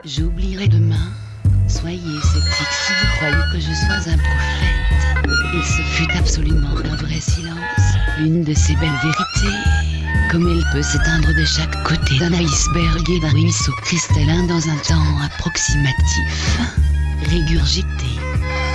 J'oublierai demain. Soyez sceptiques si vous croyez que je sois un prophète. Et ce fut absolument un vrai silence, une de ces belles vérités, comme elle peut s'éteindre de chaque côté d'un iceberg et d'un ruisseau cristallin dans un temps approximatif. Régurgité.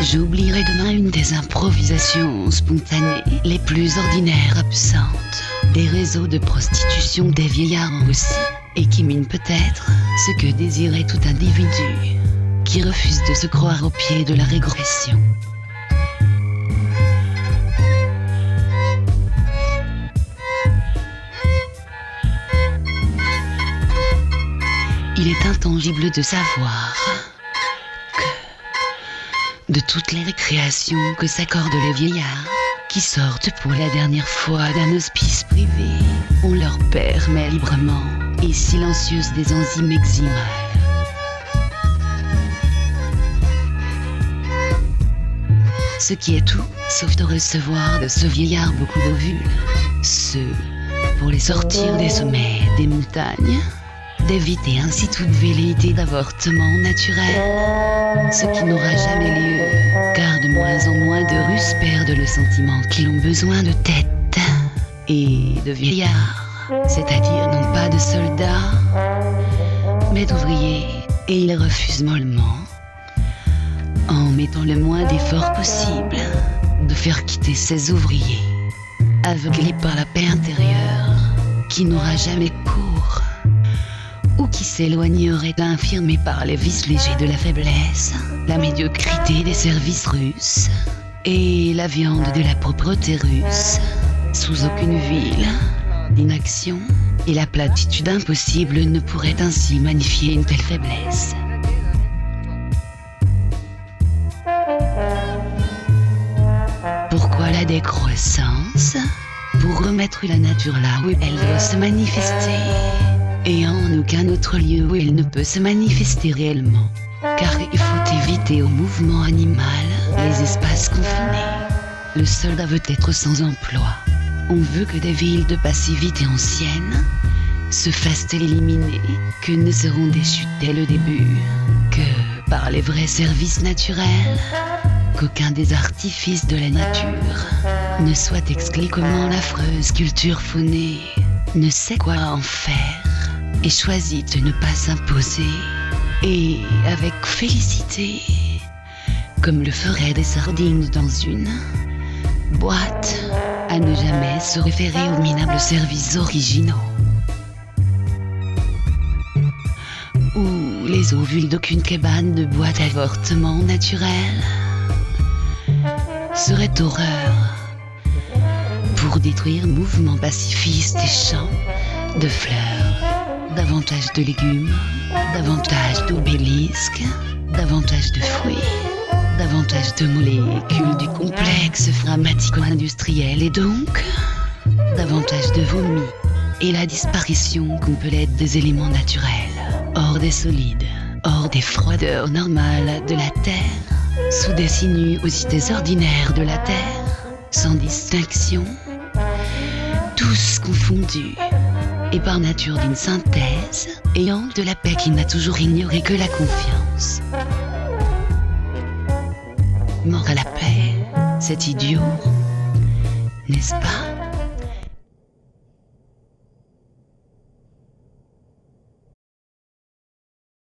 J'oublierai demain une des improvisations spontanées les plus ordinaires absentes, des réseaux de prostitution des vieillards en Russie, et qui minent peut-être ce que désirait tout individu qui refuse de se croire au pied de la régression. Il est intangible de savoir que, de toutes les récréations que s'accordent les vieillards, qui sortent pour la dernière fois d'un hospice privé, on leur permet librement et silencieuse des enzymes eximales. Ce qui est tout, sauf de recevoir de ce vieillard beaucoup d'ovules, pour les sortir des sommets des montagnes, d'éviter ainsi toute velléité d'avortement naturel, ce qui n'aura jamais lieu, car de moins en moins de Russes perdent le sentiment qu'ils ont besoin de tête et de vieillards, c'est-à-dire non pas de soldats, mais d'ouvriers, et ils refusent mollement, en mettant le moins d'efforts possible, de faire quitter ces ouvriers, aveuglés par la paix intérieure, qui n'aura jamais cours, ou qui s'éloignerait infirmés par les vices légers de la faiblesse, la médiocrité des services russes, et la viande de la propreté russe, sous aucune ville d'inaction, et la platitude impossible ne pourrait ainsi magnifier une telle faiblesse. Pourquoi la décroissance? Pour remettre la nature là où elle doit se manifester, et en aucun autre lieu où elle ne peut se manifester réellement. Car il faut éviter au mouvement animal les espaces confinés. Le soldat veut être sans emploi. On veut que des villes de passivité anciennes se fassent éliminer, que ne seront déchues dès le début que par les vrais services naturels, qu'aucun des artifices de la nature ne soit exclusivement l'affreuse culture faunée ne sait quoi en faire et choisit de ne pas s'imposer, et avec félicité, comme le feraient des sardines dans une boîte, à ne jamais se référer aux minables services originaux, ou les ovules d'aucune cabane de boîte d'avortement naturel serait horreur pour détruire mouvement pacifiste et champs de fleurs, davantage de légumes, davantage d'obélisques, davantage de fruits, davantage de molécules du complexe pharmacico-industriel et donc davantage de vomi et la disparition complète des éléments naturels, hors des solides, hors des froideurs normales de la terre, sous des sinuosités ordinaires de la terre, sans distinction, tous confondus, et par nature d'une synthèse, ayant de la paix qui n'a toujours ignoré que la confiance. Mort à la paix, c'est idiot, n'est-ce pas ?